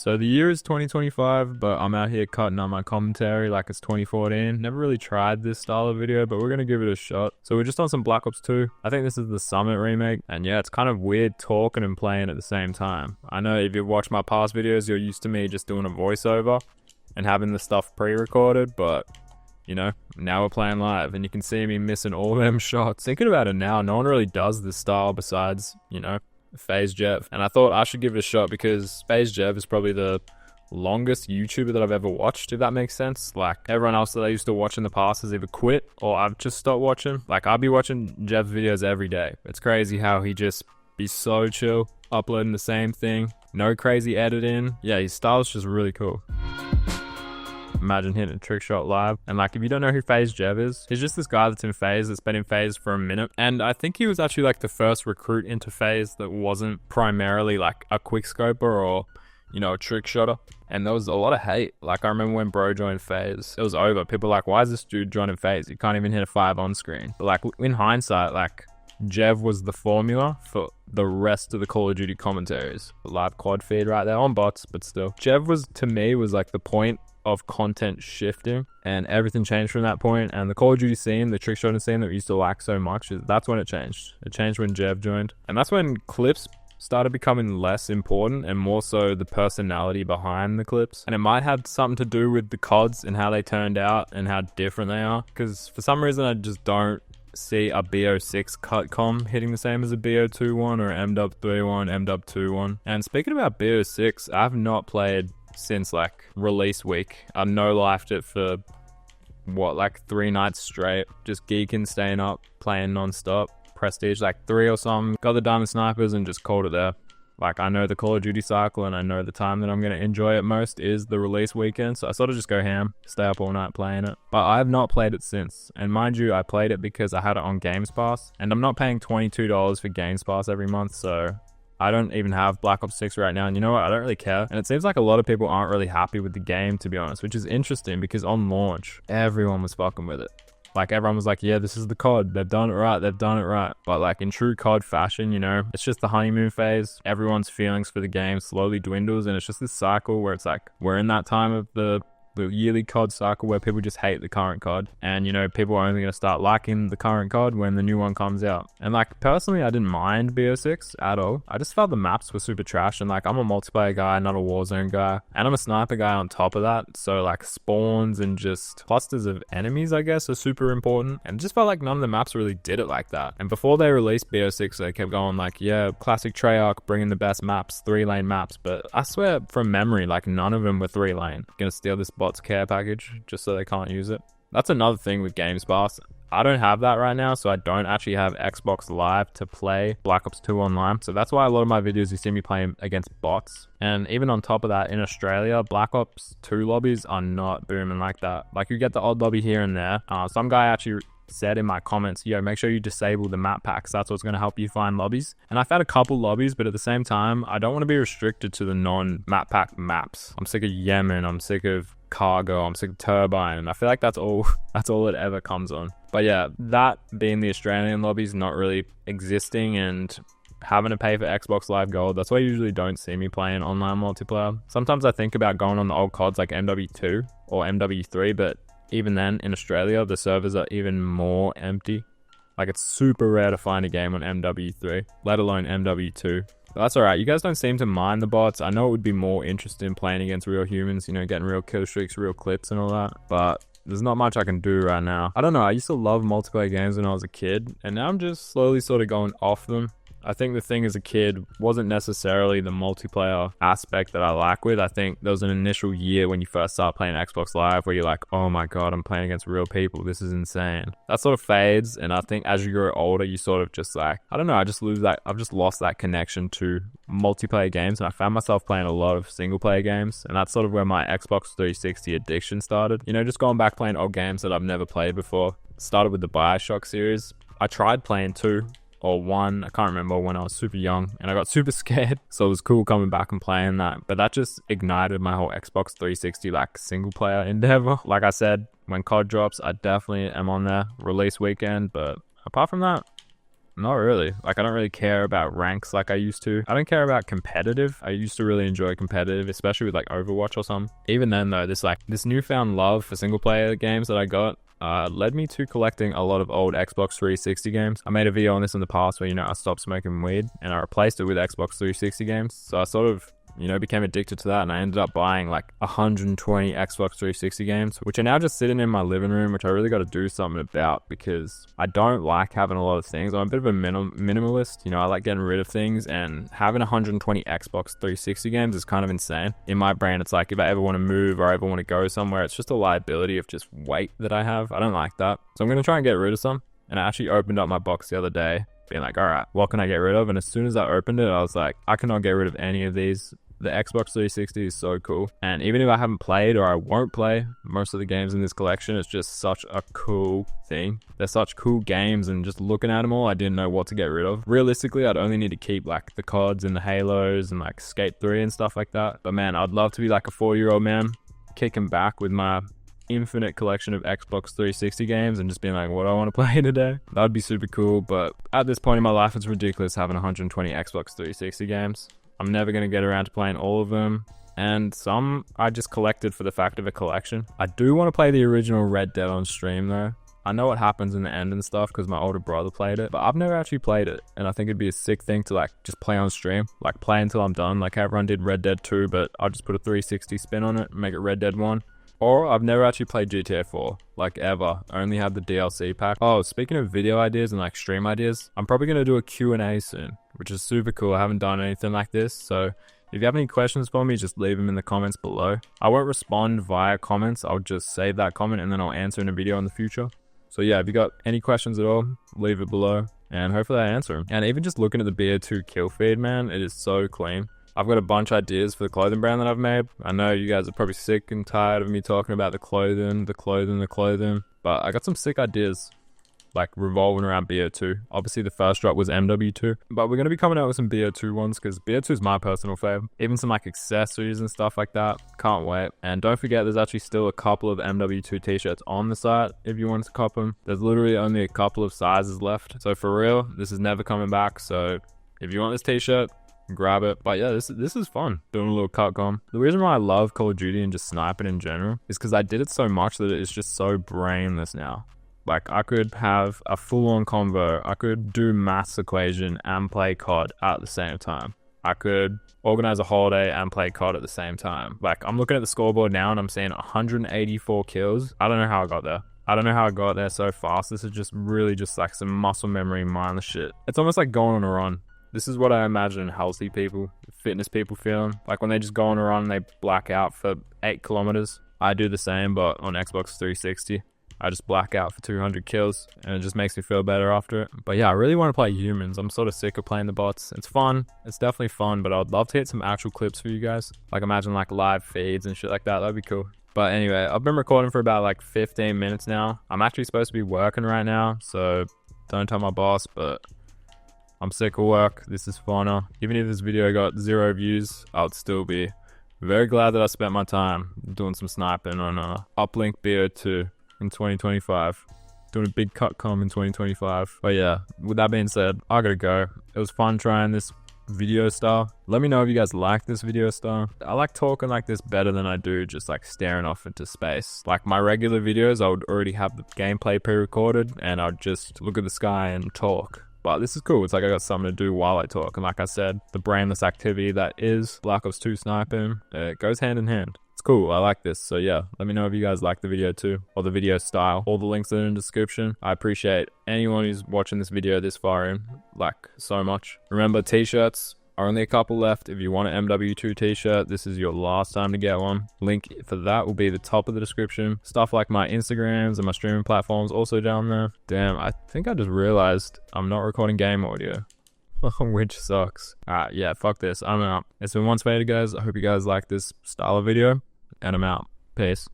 So the year is 2025, but I'm out here cutting on my commentary like it's 2014. Never really tried this style of video, but we're gonna give it a shot. So we're just on some Black Ops 2. I think this is the Summit remake, and yeah, it's kind of weird talking and playing at the same time. I know if you've watched my past videos, you're used to me just doing a voiceover and having the stuff pre-recorded, but you know, now we're playing live and you can see me missing all them shots. Thinking about it now, no one really does this style besides, you know, FaZe Jev. And I thought I should give it a shot because FaZe Jev is probably the longest YouTuber that I've ever watched, if that makes sense. Like everyone else that I used to watch in the past has either quit or I've just stopped watching. Like I'll be watching Jev's videos every day. It's crazy how he just be so chill, uploading the same thing, no crazy editing. Yeah, his style's just really cool. Imagine hitting a trick shot live. And like, if you don't know who FaZe Jev is, he's just this guy that's in FaZe, that's been in FaZe for a minute. And I think he was actually like the first recruit into FaZe that wasn't primarily like a quickscoper or, you know, a trick shotter. And there was a lot of hate. Like I remember when bro joined FaZe, it was over. People were like, why is this dude joining FaZe? You can't even hit a 5 on screen. But like in hindsight, like Jev was the formula for the rest of the Call of Duty commentaries. Live quad feed right there on bots, but still. Jev was, to me, was like the point of content shifting, and everything changed from that point. And the Call of Duty scene, the trick shotting scene that we used to like so much, that's when it changed. It changed when Jev joined. And that's when clips started becoming less important and more so the personality behind the clips. And it might have something to do with the CODs and how they turned out and how different they are. Because for some reason, I just don't see a BO6 cut com hitting the same as a BO2 one or MW3 one, MW2 one. And speaking about BO6, I've not played since like release week. I no-lifed it for what, like 3 nights straight, just geeking, staying up, playing non-stop. Prestige like 3 or something, got the diamond snipers and just called it there. Like I know the Call of Duty cycle and I know the time that I'm going to enjoy it most is the release weekend, so I sort of just go ham, stay up all night playing it. But I have not played it since, and mind you, I played it because I had it on Games Pass, and I'm not paying $22 for Games Pass every month, so I don't even have Black Ops 6 right now, and you know what, I don't really care. And it seems like a lot of people aren't really happy with the game, to be honest, which is interesting because on launch, everyone was fucking with it. Like everyone was like, yeah, this is the COD, they've done it right, they've done it right. But like in true COD fashion, you know, it's just the honeymoon phase. Everyone's feelings for the game slowly dwindles, and it's just this cycle where it's like, we're in that time of the yearly COD cycle where people just hate the current COD, and you know, people are only going to start liking the current COD when the new one comes out. And like personally, I didn't mind BO6 at all. I just felt the maps were super trash, and like I'm a multiplayer guy, not a Warzone guy, and I'm a sniper guy on top of that, so like spawns and just clusters of enemies, I guess, are super important, and it just felt like none of the maps really did it like that. And before they released BO6, they kept going like, yeah, classic Treyarch bringing the best maps, 3-lane maps, but I swear from memory, like none of them were 3-lane. Gonna steal this bot's care package just so they can't use it. That's another thing with Games Pass. I don't have that right now, so I don't actually have Xbox Live to play Black Ops 2 online. So that's why a lot of my videos you see me playing against bots. And even on top of that, in Australia, Black Ops 2 lobbies are not booming like that. Like you get the odd lobby here and there. Some guy actually said in my comments, yo, make sure you disable the map packs. That's what's going to help you find lobbies. And I've had a couple lobbies, but at the same time, I don't want to be restricted to the non-map pack maps. I'm sick of Yemen. I'm sick of Cargo. I'm sick of Turbine. And I feel like that's all it ever comes on. But yeah, that being the Australian lobbies not really existing and having to pay for Xbox Live Gold, that's why you usually don't see me playing online multiplayer. Sometimes I think about going on the old CODs like MW2 or MW3, but even then, in Australia, the servers are even more empty. Like, it's super rare to find a game on MW3, let alone MW2. But that's alright, you guys don't seem to mind the bots. I know it would be more interested in playing against real humans, you know, getting real kill streaks, real clips and all that. But there's not much I can do right now. I don't know, I used to love multiplayer games when I was a kid, and now I'm just slowly sort of going off them. I think the thing as a kid wasn't necessarily the multiplayer aspect that I like with. I think there was an initial year when you first start playing Xbox Live where you're like, oh my god, I'm playing against real people. This is insane. That sort of fades, and I think as you grow older, you sort of just like, I don't know, I've just lost that connection to multiplayer games, and I found myself playing a lot of single player games, and that's sort of where my Xbox 360 addiction started. You know, just going back playing old games that I've never played before. Started with the BioShock series. I tried playing 2 or 1, I can't remember, when I was super young, and I got super scared, so it was cool coming back and playing that. But that just ignited my whole Xbox 360 like single player endeavor. Like I said, when COD drops, I definitely am on there release weekend, but apart from that, Not really. Like, I don't really care about ranks like I used to. I don't care about competitive. I used to really enjoy competitive, especially with like Overwatch or something. Even then though, this newfound love for single player games that I got led me to collecting a lot of old Xbox 360 games. I made a video on this in the past where, you know, I stopped smoking weed and I replaced it with Xbox 360 games. So I sort of, you know, became addicted to that, and I ended up buying like 120 Xbox 360 games, which are now just sitting in my living room, which I really got to do something about because I don't like having a lot of things. I'm a bit of a minimalist, you know, I like getting rid of things, and having 120 Xbox 360 games is kind of insane. In my brain, it's like if I ever want to move or ever want to go somewhere, it's just a liability of just weight that I have. I don't like that. So I'm going to try and get rid of some. And I actually opened up my box the other day, being like, all right, what can I get rid of? And as soon as I opened it, I was like, I cannot get rid of any of these. The Xbox 360 is so cool. And even if I haven't played or I won't play most of the games in this collection, it's just such a cool thing. They're such cool games, and just looking at them all, I didn't know what to get rid of. Realistically, I'd only need to keep like the CODs and the Halos and like Skate 3 and stuff like that. But man, I'd love to be like a 40-year-old man kicking back with my infinite collection of Xbox 360 games and just being like, what do I want to play today? That'd be super cool. But at this point in my life, it's ridiculous having 120 Xbox 360 games. I'm never going to get around to playing all of them, and some I just collected for the fact of a collection. I do want to play the original Red Dead on stream though. I know what happens in the end and stuff because my older brother played it, but I've never actually played it, and I think it'd be a sick thing to like just play on stream, like play until I'm done, like everyone did Red Dead 2, but I'll just put a 360 spin on it and make it Red Dead 1. Or I've never actually played GTA 4, like ever. I only had the DLC pack. Oh, speaking of video ideas and like stream ideas, I'm probably going to do a Q&A soon, which is super cool. I haven't done anything like this, so if you have any questions for me, just leave them in the comments below. I won't respond via comments. I'll just save that comment and then I'll answer in a video in the future. So yeah, if you got any questions at all, leave it below and hopefully I answer them. And even just looking at the BO2 kill feed, man, it is so clean. I've got a bunch of ideas for the clothing brand that I've made. I know you guys are probably sick and tired of me talking about the clothing, but I got some sick ideas like revolving around BO2. Obviously the first drop was MW2, but we're going to be coming out with some BO2 ones because BO2 is my personal fave. Even some like accessories and stuff like that. Can't wait. And don't forget, there's actually still a couple of MW2 t-shirts on the site if you want to cop them. There's literally only a couple of sizes left. So for real, this is never coming back. So if you want this t-shirt, grab it. But yeah, this is fun, doing a little cut com. The reason why I love Call of Duty and just sniping in general is because I did it so much that it's just so brainless now. Like I could have a full-on convo, I could do maths equation and play COD at the same time. I could organize a holiday and play COD at the same time. Like I'm looking at the scoreboard now and I'm seeing 184 kills. I don't know how I got there. I don't know how I got there so fast. This is just really just like some muscle memory, mindless shit. It's almost like going on a run. This is what I imagine healthy people, fitness people feeling. Like when they just go on a run and they black out for 8 kilometers. I do the same, but on Xbox 360. I just black out for 200 kills and it just makes me feel better after it. But yeah, I really want to play humans. I'm sort of sick of playing the bots. It's fun. It's definitely fun, but I'd love to get some actual clips for you guys. Like imagine like live feeds and shit like that. That'd be cool. But anyway, I've been recording for about like 15 minutes now. I'm actually supposed to be working right now, so don't tell my boss, but I'm sick of work. This is funner. Even if this video got 0 views, I'd still be very glad that I spent my time doing some sniping on Uplink BO2 in 2025. Doing a big cut com in 2025. But yeah, with that being said, I gotta go. It was fun trying this video style. Let me know if you guys like this video style. I like talking like this better than I do just like staring off into space. Like my regular videos, I would already have the gameplay pre-recorded and I'd just look at the sky and talk. But this is cool. It's like I got something to do while I talk. And like I said, the brainless activity that is Black Ops 2 sniping, it goes hand in hand. It's cool. I like this. So yeah, let me know if you guys like the video too, or the video style. All the links are in the description. I appreciate anyone who's watching this video this far in, like so much. Remember, t-shirts are only a couple left. If you want an MW2 t-shirt, this is your last time to get one. Link for that will be the top of the description. Stuff like my Instagrams and my streaming platforms also down there. Damn, I think I just realized I'm not recording game audio. Which sucks. Alright, yeah, fuck this. I'm out. It's been one Spader, guys. I hope you guys like this style of video, and I'm out. Peace.